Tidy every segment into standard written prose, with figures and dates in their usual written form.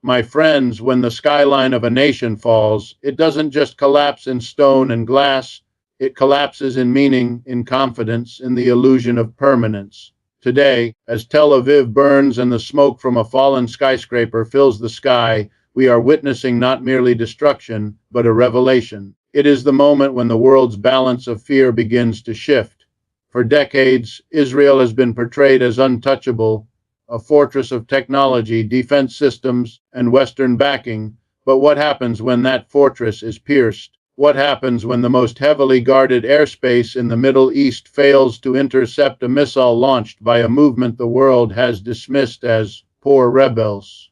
My friends, when the skyline of a nation falls, it doesn't just collapse in stone and glass, it collapses in meaning, in confidence, in the illusion of permanence. Today, as Tel Aviv burns and the smoke from a fallen skyscraper fills the sky, we are witnessing not merely destruction, but a revelation. It is the moment when the world's balance of fear begins to shift. For decades, Israel has been portrayed as untouchable, a fortress of technology, defense systems, and Western backing. But what happens when that fortress is pierced? What happens when the most heavily guarded airspace in the Middle East fails to intercept a missile launched by a movement the world has dismissed as poor rebels?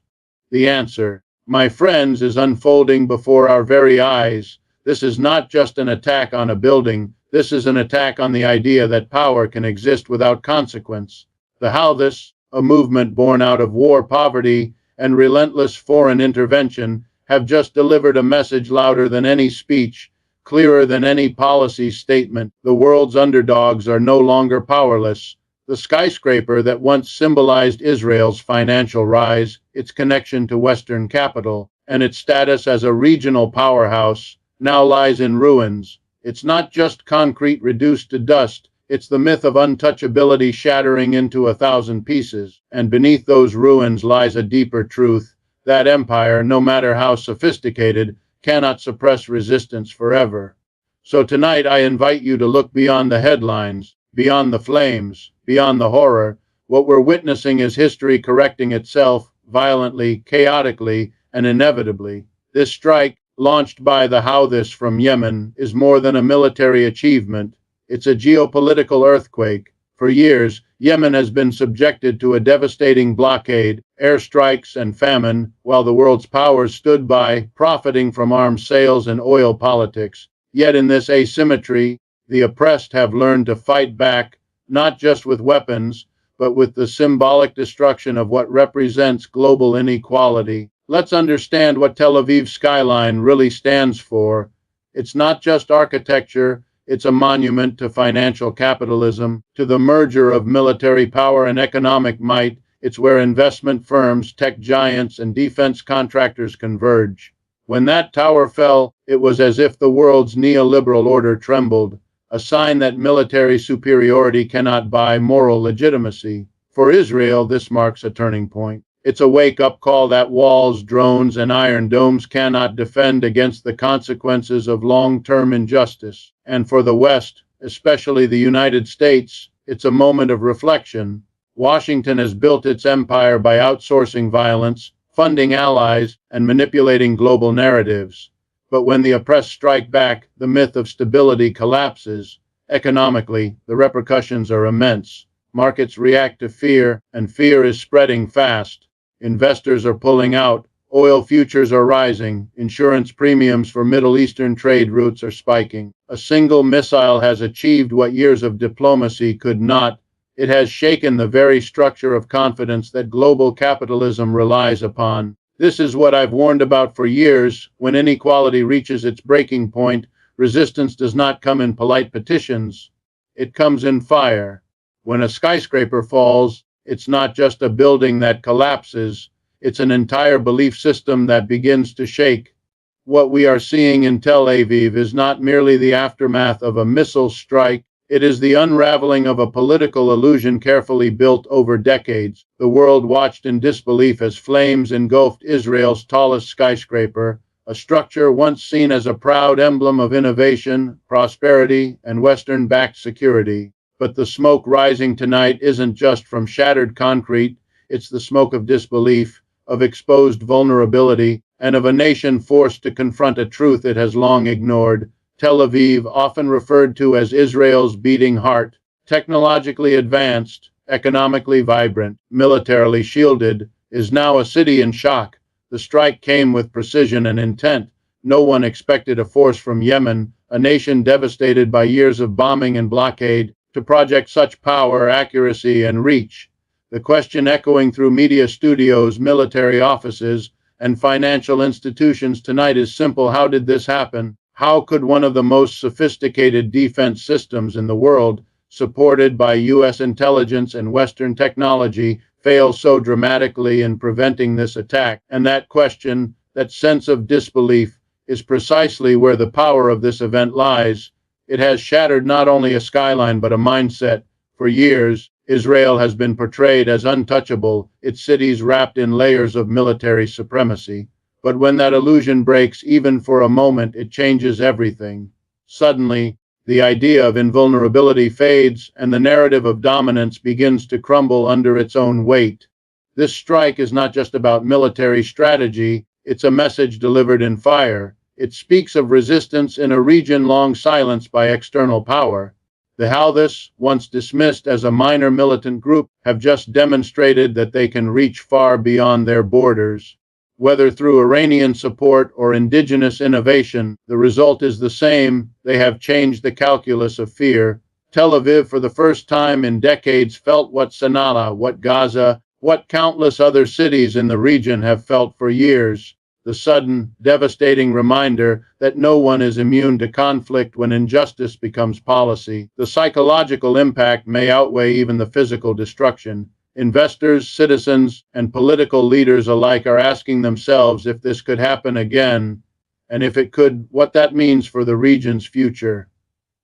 The answer, my friends, is unfolding before our very eyes. This is not just an attack on a building, this is an attack on the idea that power can exist without consequence. The Houthis, a movement born out of war, poverty, and relentless foreign intervention, have just delivered a message louder than any speech, clearer than any policy statement. The world's underdogs are no longer powerless. The skyscraper that once symbolized Israel's financial rise, its connection to Western capital, and its status as a regional powerhouse, now lies in ruins. It's not just concrete reduced to dust, it's the myth of untouchability shattering into 1,000 pieces. And beneath those ruins lies a deeper truth. That empire, no matter how sophisticated, cannot suppress resistance forever. So tonight I invite you to look beyond the headlines, beyond the flames, beyond the horror. What we're witnessing is history correcting itself, violently, chaotically, and inevitably. This strike, launched by the Houthis from Yemen, is more than a military achievement. It's a geopolitical earthquake. For years, Yemen has been subjected to a devastating blockade, airstrikes, and famine, while the world's powers stood by, profiting from arms sales and oil politics. Yet in this asymmetry, the oppressed have learned to fight back, not just with weapons, but with the symbolic destruction of what represents global inequality. Let's understand what Tel Aviv's skyline really stands for. It's not just architecture. It's a monument to financial capitalism, to the merger of military power and economic might. It's where investment firms, tech giants, and defense contractors converge. When that tower fell, it was as if the world's neoliberal order trembled, a sign that military superiority cannot buy moral legitimacy. For Israel, this marks a turning point. It's a wake-up call that walls, drones, and iron domes cannot defend against the consequences of long-term injustice. And for the West, especially the United States, it's a moment of reflection. Washington has built its empire by outsourcing violence, funding allies, and manipulating global narratives. But when the oppressed strike back, the myth of stability collapses. Economically, the repercussions are immense. Markets react to fear, and fear is spreading fast. Investors are pulling out, oil futures are rising, insurance premiums for Middle Eastern trade routes are spiking. A single missile has achieved what years of diplomacy could not. It has shaken the very structure of confidence that global capitalism relies upon. This is what I've warned about for years. When inequality reaches its breaking point, resistance does not come in polite petitions. It comes in fire. When a skyscraper falls, it's not just a building that collapses, it's an entire belief system that begins to shake. What we are seeing in Tel Aviv is not merely the aftermath of a missile strike, it is the unraveling of a political illusion carefully built over decades. The world watched in disbelief as flames engulfed Israel's tallest skyscraper, a structure once seen as a proud emblem of innovation, prosperity, and Western-backed security. But the smoke rising tonight isn't just from shattered concrete, it's the smoke of disbelief, of exposed vulnerability, and of a nation forced to confront a truth it has long ignored. Tel Aviv, often referred to as Israel's beating heart, technologically advanced, economically vibrant, militarily shielded, is now a city in shock. The strike came with precision and intent. No one expected a force from Yemen, a nation devastated by years of bombing and blockade, to project such power, accuracy, and reach. The question echoing through media studios, military offices, and financial institutions tonight is simple. How did this happen? How could one of the most sophisticated defense systems in the world, supported by U.S. intelligence and Western technology, fail so dramatically in preventing this attack. And that question, that sense of disbelief, is precisely where the power of this event lies. It has shattered not only a skyline but a mindset. For years, Israel has been portrayed as untouchable, its cities wrapped in layers of military supremacy. But when that illusion breaks, even for a moment, it changes everything. Suddenly, the idea of invulnerability fades, and the narrative of dominance begins to crumble under its own weight. This strike is not just about military strategy, it's a message delivered in fire. It speaks of resistance in a region long silenced by external power. The Houthis, once dismissed as a minor militant group, have just demonstrated that they can reach far beyond their borders. Whether through Iranian support or indigenous innovation, the result is the same. They have changed the calculus of fear. Tel Aviv, for the first time in decades, felt what Sana'a, what Gaza, what countless other cities in the region have felt for years. The sudden, devastating reminder that no one is immune to conflict when injustice becomes policy. The psychological impact may outweigh even the physical destruction. Investors, citizens, and political leaders alike are asking themselves if this could happen again, and if it could, what that means for the region's future.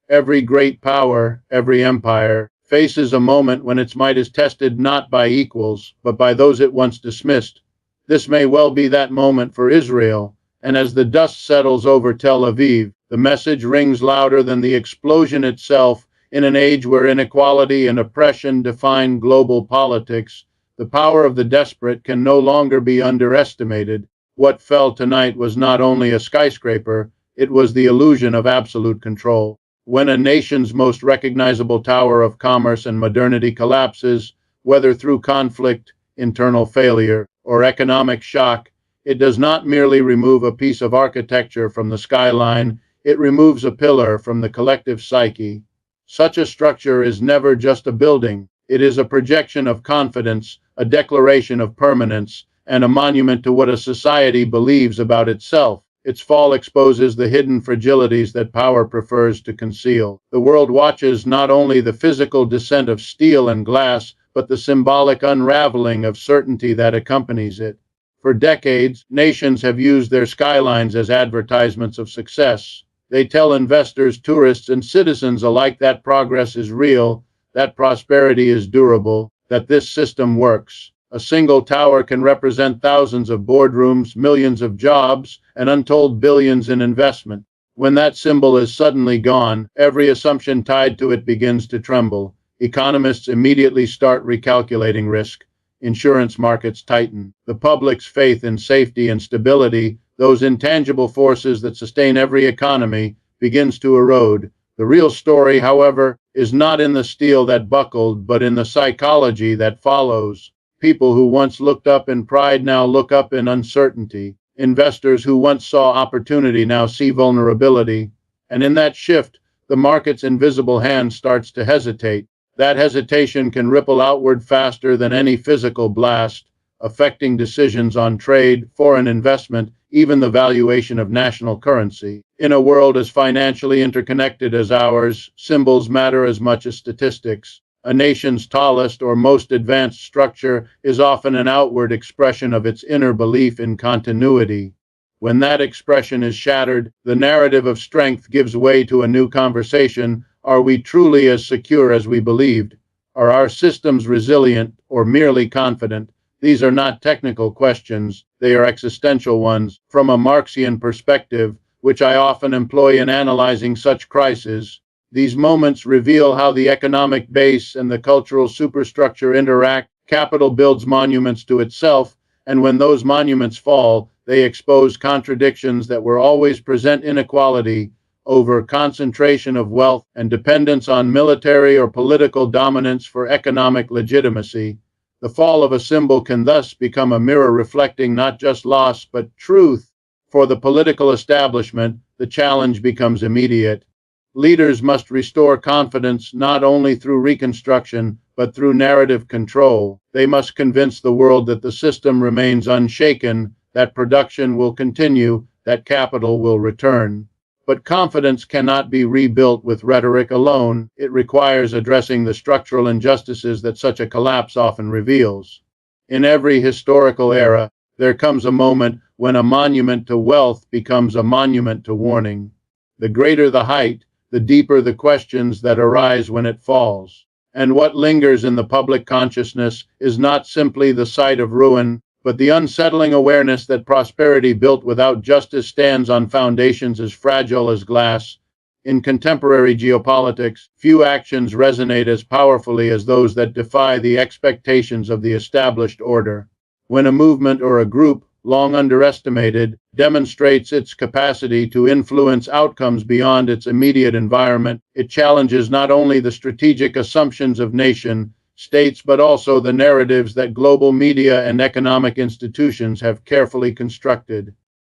Every great power, every empire, faces a moment when its might is tested not by equals, but by those it once dismissed. This may well be that moment for Israel, and as the dust settles over Tel Aviv, the message rings louder than the explosion itself. In an age where inequality and oppression define global politics, the power of the desperate can no longer be underestimated. What fell tonight was not only a skyscraper, it was the illusion of absolute control. When a nation's most recognizable tower of commerce and modernity collapses, whether through conflict, internal failure, or economic shock, it does not merely remove a piece of architecture from the skyline, it removes a pillar from the collective psyche. Such a structure is never just a building. It is a projection of confidence, a declaration of permanence, and a monument to what a society believes about itself. Its fall exposes the hidden fragilities that power prefers to conceal. The world watches not only the physical descent of steel and glass, but the symbolic unraveling of certainty that accompanies it. For decades, nations have used their skylines as advertisements of success. They tell investors, tourists, and citizens alike that progress is real, that prosperity is durable, that this system works. A single tower can represent thousands of boardrooms, millions of jobs, and untold billions in investment. When that symbol is suddenly gone, every assumption tied to it begins to tremble. Economists immediately start recalculating risk. Insurance markets tighten. The public's faith in safety and stability, those intangible forces that sustain every economy, begins to erode. The real story, however, is not in the steel that buckled, but in the psychology that follows. People who once looked up in pride now look up in uncertainty. Investors who once saw opportunity now see vulnerability. And in that shift, the market's invisible hand starts to hesitate. That hesitation can ripple outward faster than any physical blast, affecting decisions on trade, foreign investment, even the valuation of national currency. In a world as financially interconnected as ours, symbols matter as much as statistics. A nation's tallest or most advanced structure is often an outward expression of its inner belief in continuity. When that expression is shattered, the narrative of strength gives way to a new conversation. Are we truly as secure as we believed? Are our systems resilient or merely confident? These are not technical questions, they are existential ones. From a Marxian perspective, which I often employ in analyzing such crises, these moments reveal how the economic base and the cultural superstructure interact. Capital builds monuments to itself, and when those monuments fall, they expose contradictions that were always present: inequality over concentration of wealth, and dependence on military or political dominance for economic legitimacy. The fall of a symbol can thus become a mirror reflecting not just loss, but truth. For the political establishment, the challenge becomes immediate. Leaders must restore confidence not only through reconstruction, but through narrative control. They must convince the world that the system remains unshaken, that production will continue, that capital will return. But confidence cannot be rebuilt with rhetoric alone. It requires addressing the structural injustices that such a collapse often reveals. In every historical era, there comes a moment when a monument to wealth becomes a monument to warning. The greater the height, the deeper the questions that arise when it falls. And what lingers in the public consciousness is not simply the sight of ruin, but the unsettling awareness that prosperity built without justice stands on foundations as fragile as glass. In contemporary geopolitics, few actions resonate as powerfully as those that defy the expectations of the established order. When a movement or a group, long underestimated, demonstrates its capacity to influence outcomes beyond its immediate environment, it challenges not only the strategic assumptions of nation states but also the narratives that global media and economic institutions have carefully constructed.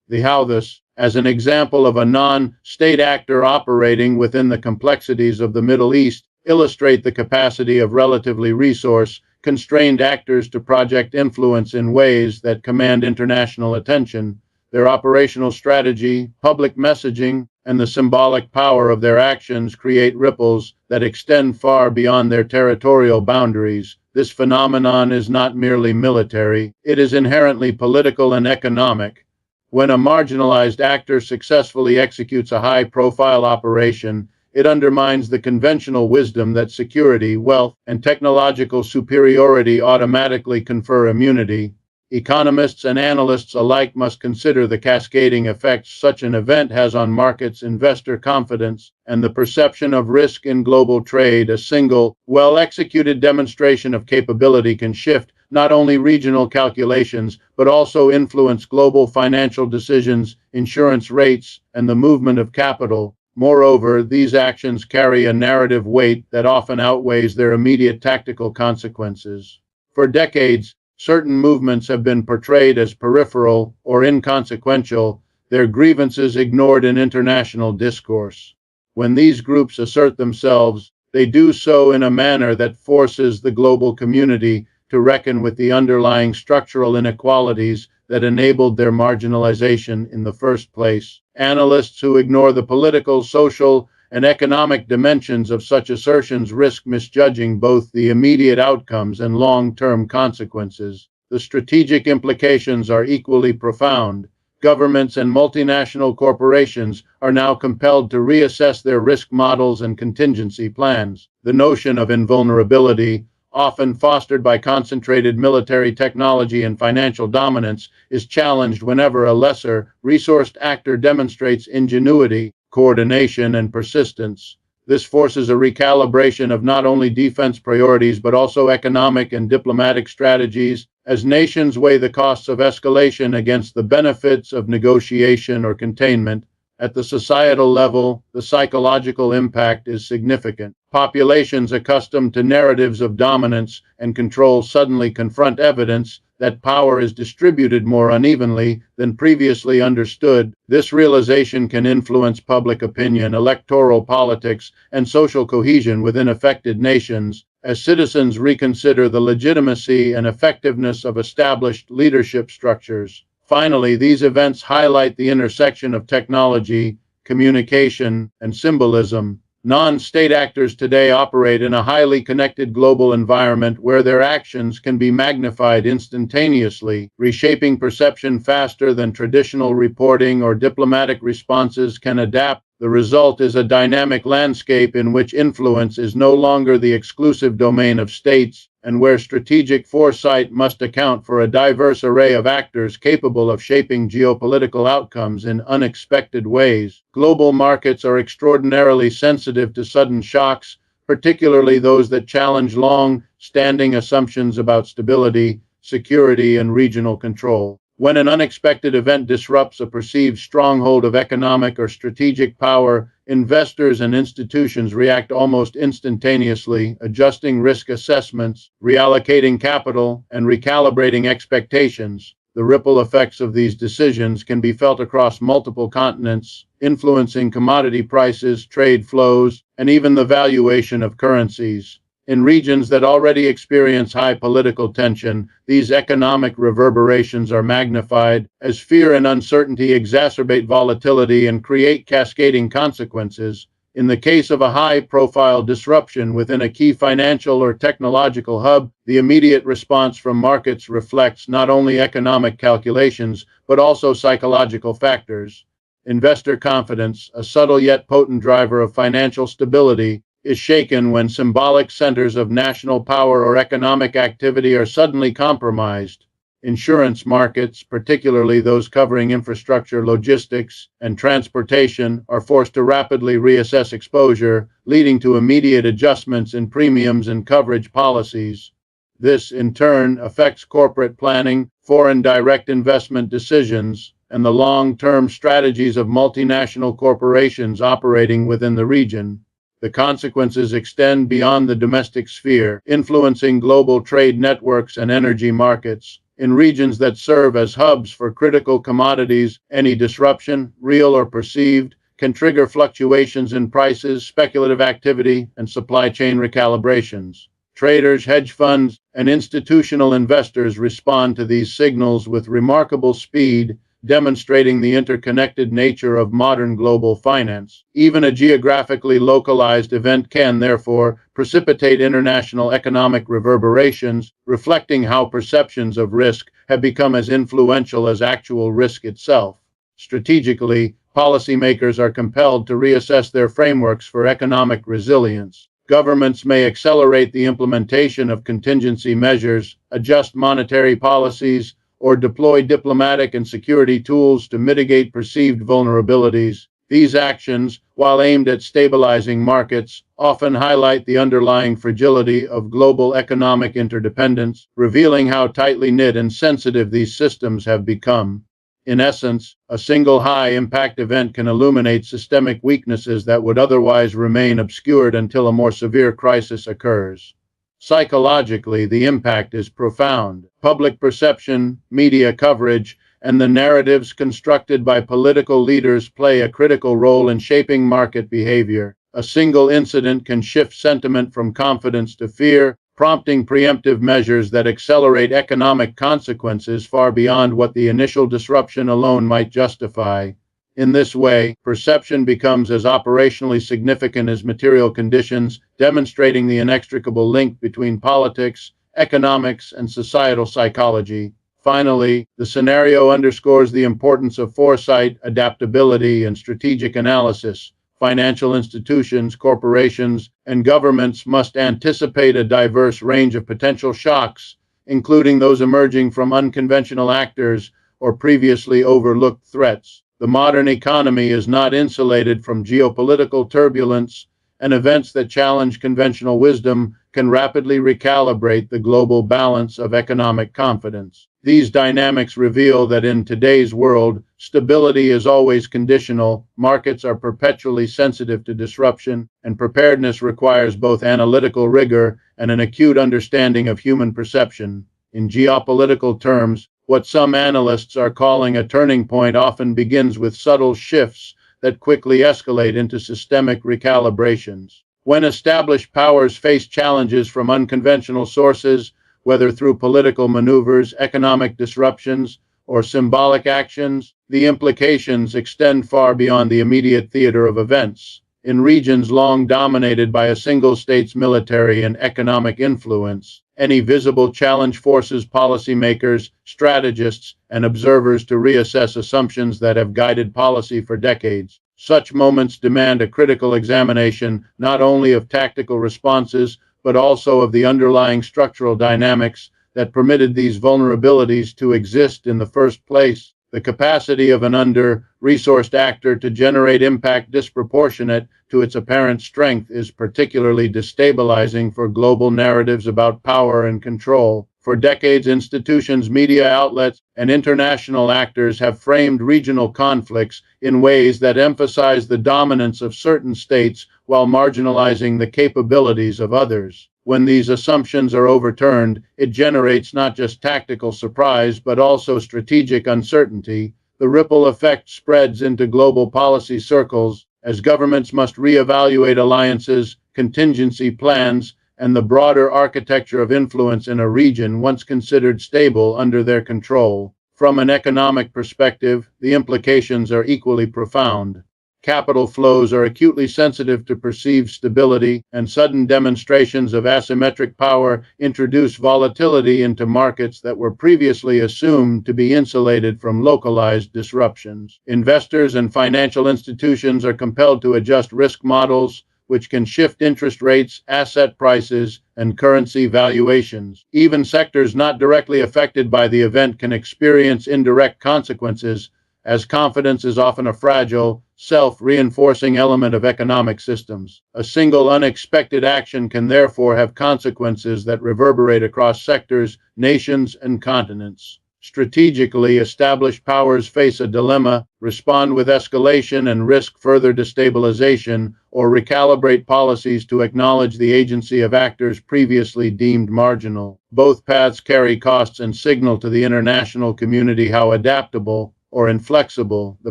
The Houthis, as an example of a non-state actor operating within the complexities of the Middle East, illustrate the capacity of relatively resource-constrained actors to project influence in ways that command international attention. Their operational strategy, public messaging, and the symbolic power of their actions create ripples that extend far beyond their territorial boundaries. This phenomenon is not merely military, it is inherently political and economic. When a marginalized actor successfully executes a high-profile operation, it undermines the conventional wisdom that security, wealth, and technological superiority automatically confer immunity. Economists and analysts alike must consider the cascading effects such an event has on markets, investor confidence, and the perception of risk in global trade. A single, well-executed demonstration of capability can shift not only regional calculations, but also influence global financial decisions, insurance rates, and the movement of capital. Moreover, these actions carry a narrative weight that often outweighs their immediate tactical consequences. For decades, certain movements have been portrayed as peripheral or inconsequential, their grievances ignored in international discourse. When these groups assert themselves, they do so in a manner that forces the global community to reckon with the underlying structural inequalities that enabled their marginalization in the first place. Analysts who ignore the political, social, and economic dimensions of such assertions risk misjudging both the immediate outcomes and long-term consequences. The strategic implications are equally profound. Governments and multinational corporations are now compelled to reassess their risk models and contingency plans. The notion of invulnerability, often fostered by concentrated military technology and financial dominance, is challenged whenever a lesser, resourced actor demonstrates ingenuity, coordination, and persistence. This forces a recalibration of not only defense priorities but also economic and diplomatic strategies, as nations weigh the costs of escalation against the benefits of negotiation or containment. At the societal level, the psychological impact is significant. Populations accustomed to narratives of dominance and control suddenly confront evidence that power is distributed more unevenly than previously understood. This realization can influence public opinion, electoral politics, and social cohesion within affected nations, as citizens reconsider the legitimacy and effectiveness of established leadership structures. Finally, these events highlight the intersection of technology, communication, and symbolism. Non-state actors today operate in a highly connected global environment where their actions can be magnified instantaneously, reshaping perception faster than traditional reporting or diplomatic responses can adapt. The result is a dynamic landscape in which influence is no longer the exclusive domain of states, and where strategic foresight must account for a diverse array of actors capable of shaping geopolitical outcomes in unexpected ways. Global markets are extraordinarily sensitive to sudden shocks, particularly those that challenge long-standing assumptions about stability, security, and regional control. When an unexpected event disrupts a perceived stronghold of economic or strategic power, investors and institutions react almost instantaneously, adjusting risk assessments, reallocating capital, and recalibrating expectations. The ripple effects of these decisions can be felt across multiple continents, influencing commodity prices, trade flows, and even the valuation of currencies. In regions that already experience high political tension, these economic reverberations are magnified, as fear and uncertainty exacerbate volatility and create cascading consequences. In the case of a high-profile disruption within a key financial or technological hub, the immediate response from markets reflects not only economic calculations, but also psychological factors. Investor confidence, a subtle yet potent driver of financial stability, is shaken when symbolic centers of national power or economic activity are suddenly compromised. Insurance markets, particularly those covering infrastructure, logistics, and transportation, are forced to rapidly reassess exposure, leading to immediate adjustments in premiums and coverage policies. This, in turn, affects corporate planning, foreign direct investment decisions, and the long-term strategies of multinational corporations operating within the region. The consequences extend beyond the domestic sphere, influencing global trade networks and energy markets. In regions that serve as hubs for critical commodities, any disruption, real or perceived, can trigger fluctuations in prices, speculative activity, and supply chain recalibrations. Traders, hedge funds, and institutional investors respond to these signals with remarkable speed, demonstrating the interconnected nature of modern global finance. Even a geographically localized event can, therefore, precipitate international economic reverberations, reflecting how perceptions of risk have become as influential as actual risk itself. Strategically, policymakers are compelled to reassess their frameworks for economic resilience. Governments may accelerate the implementation of contingency measures, adjust monetary policies, or deploy diplomatic and security tools to mitigate perceived vulnerabilities. These actions, while aimed at stabilizing markets, often highlight the underlying fragility of global economic interdependence, revealing how tightly knit and sensitive these systems have become. In essence, a single high-impact event can illuminate systemic weaknesses that would otherwise remain obscured until a more severe crisis occurs. Psychologically, the impact is profound. Public perception, media coverage, and the narratives constructed by political leaders play a critical role in shaping market behavior. A single incident can shift sentiment from confidence to fear, prompting preemptive measures that accelerate economic consequences far beyond what the initial disruption alone might justify. In this way, perception becomes as operationally significant as material conditions, demonstrating the inextricable link between politics, economics, and societal psychology. Finally, the scenario underscores the importance of foresight, adaptability, and strategic analysis. Financial institutions, corporations, and governments must anticipate a diverse range of potential shocks, including those emerging from unconventional actors or previously overlooked threats. The modern economy is not insulated from geopolitical turbulence, and events that challenge conventional wisdom can rapidly recalibrate the global balance of economic confidence. These dynamics reveal that in today's world, stability is always conditional, markets are perpetually sensitive to disruption, and preparedness requires both analytical rigor and an acute understanding of human perception. In geopolitical terms, what some analysts are calling a turning point often begins with subtle shifts that quickly escalate into systemic recalibrations. When established powers face challenges from unconventional sources, whether through political maneuvers, economic disruptions, or symbolic actions, the implications extend far beyond the immediate theater of events. In regions long dominated by a single state's military and economic influence, any visible challenge forces policymakers, strategists, and observers to reassess assumptions that have guided policy for decades. Such moments demand a critical examination not only of tactical responses, but also of the underlying structural dynamics that permitted these vulnerabilities to exist in the first place. The capacity of an under-resourced actor to generate impact disproportionate to its apparent strength is particularly destabilizing for global narratives about power and control. For decades, institutions, media outlets, and international actors have framed regional conflicts in ways that emphasize the dominance of certain states while marginalizing the capabilities of others. When these assumptions are overturned, it generates not just tactical surprise, but also strategic uncertainty. The ripple effect spreads into global policy circles as governments must reevaluate alliances, contingency plans, and the broader architecture of influence in a region once considered stable under their control. From an economic perspective, the implications are equally profound. Capital flows are acutely sensitive to perceived stability, and sudden demonstrations of asymmetric power introduce volatility into markets that were previously assumed to be insulated from localized disruptions. Investors and financial institutions are compelled to adjust risk models, which can shift interest rates, asset prices, and currency valuations. Even sectors not directly affected by the event can experience indirect consequences, as confidence is often a fragile, self-reinforcing element of economic systems. A single unexpected action can therefore have consequences that reverberate across sectors, nations, and continents. Strategically, established powers face a dilemma: respond with escalation and risk further destabilization, or recalibrate policies to acknowledge the agency of actors previously deemed marginal. Both paths carry costs and signal to the international community how adaptable or inflexible the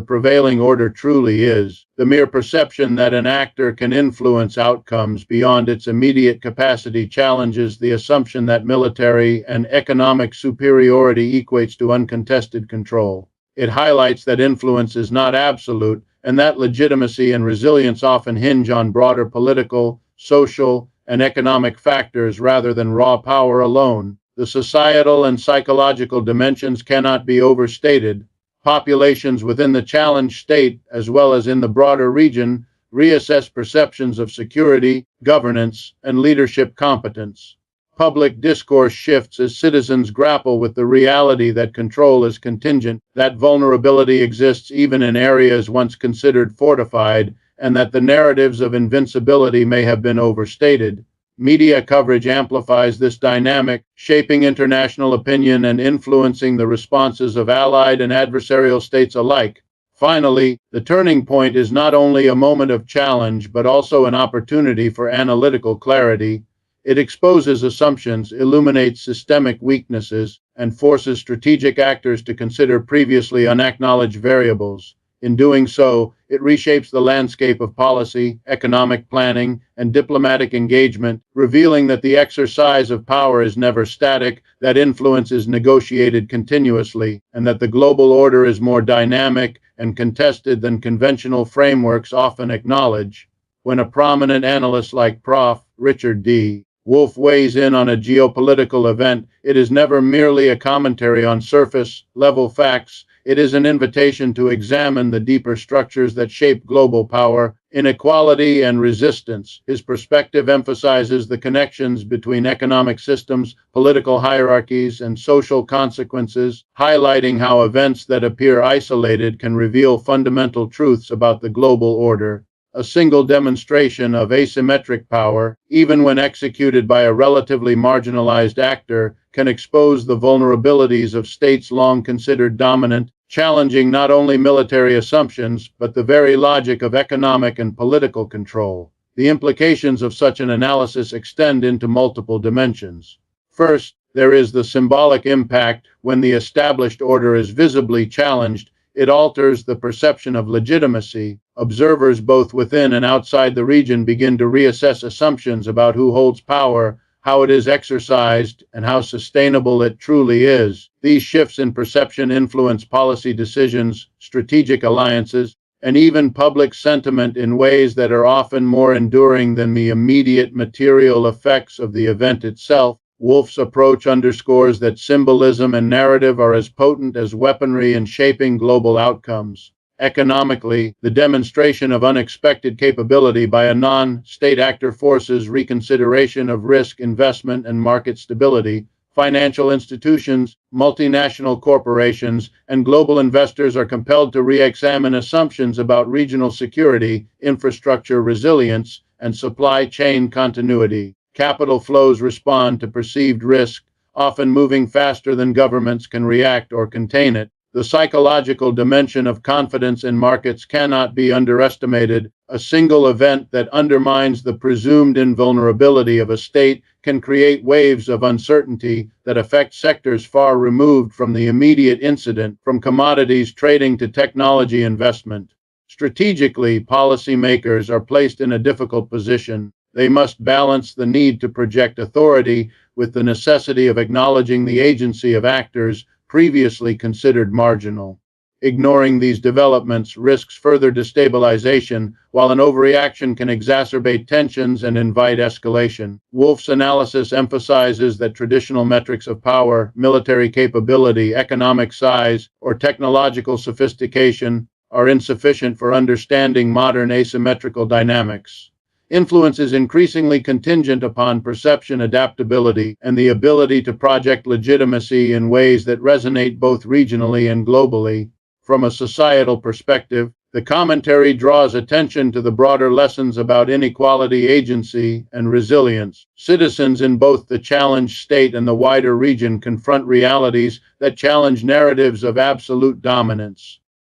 prevailing order truly is. The mere perception that an actor can influence outcomes beyond its immediate capacity challenges the assumption that military and economic superiority equates to uncontested control. It highlights that influence is not absolute, and that legitimacy and resilience often hinge on broader political, social, and economic factors rather than raw power alone. The societal and psychological dimensions cannot be overstated. Populations within the challenged state, as well as in the broader region, reassess perceptions of security, governance, and leadership competence. Public discourse shifts as citizens grapple with the reality that control is contingent, that vulnerability exists even in areas once considered fortified, and that the narratives of invincibility may have been overstated. Media coverage amplifies this dynamic, shaping international opinion and influencing the responses of allied and adversarial states alike. Finally, the turning point is not only a moment of challenge but also an opportunity for analytical clarity. It exposes assumptions, illuminates systemic weaknesses, and forces strategic actors to consider previously unacknowledged variables. In doing so, it reshapes the landscape of policy, economic planning, and diplomatic engagement, revealing that the exercise of power is never static, that influence is negotiated continuously, and that the global order is more dynamic and contested than conventional frameworks often acknowledge. When a prominent analyst like Prof. Richard D. Wolff weighs in on a geopolitical event, it is never merely a commentary on surface-level facts. It is an invitation to examine the deeper structures that shape global power, inequality, and resistance. His perspective emphasizes the connections between economic systems, political hierarchies, and social consequences, highlighting how events that appear isolated can reveal fundamental truths about the global order. A single demonstration of asymmetric power, even when executed by a relatively marginalized actor, can expose the vulnerabilities of states long considered dominant, challenging not only military assumptions, but the very logic of economic and political control. The implications of such an analysis extend into multiple dimensions. First, there is the symbolic impact. When the established order is visibly challenged, it alters the perception of legitimacy. Observers both within and outside the region begin to reassess assumptions about who holds power, how it is exercised, and how sustainable it truly is. These shifts in perception influence policy decisions, strategic alliances, and even public sentiment in ways that are often more enduring than the immediate material effects of the event itself. Wolff's approach underscores that symbolism and narrative are as potent as weaponry in shaping global outcomes. Economically, the demonstration of unexpected capability by a non-state actor forces reconsideration of risk, investment, and market stability. Financial institutions, multinational corporations, and global investors are compelled to re-examine assumptions about regional security, infrastructure resilience, and supply chain continuity. Capital flows respond to perceived risk, often moving faster than governments can react or contain it. The psychological dimension of confidence in markets cannot be underestimated. A single event that undermines the presumed invulnerability of a state can create waves of uncertainty that affect sectors far removed from the immediate incident, from commodities trading to technology investment. Strategically, policymakers are placed in a difficult position. They must balance the need to project authority with the necessity of acknowledging the agency of actors previously considered marginal. Ignoring these developments risks further destabilization, while an overreaction can exacerbate tensions and invite escalation. Wolff's analysis emphasizes that traditional metrics of power, military capability, economic size, or technological sophistication are insufficient for understanding modern asymmetrical dynamics. Influence is increasingly contingent upon perception adaptability and the ability to project legitimacy in ways that resonate both regionally and globally. From a societal perspective, the commentary draws attention to the broader lessons about inequality, agency, and resilience. Citizens in both the challenged state and the wider region confront realities that challenge narratives of absolute dominance.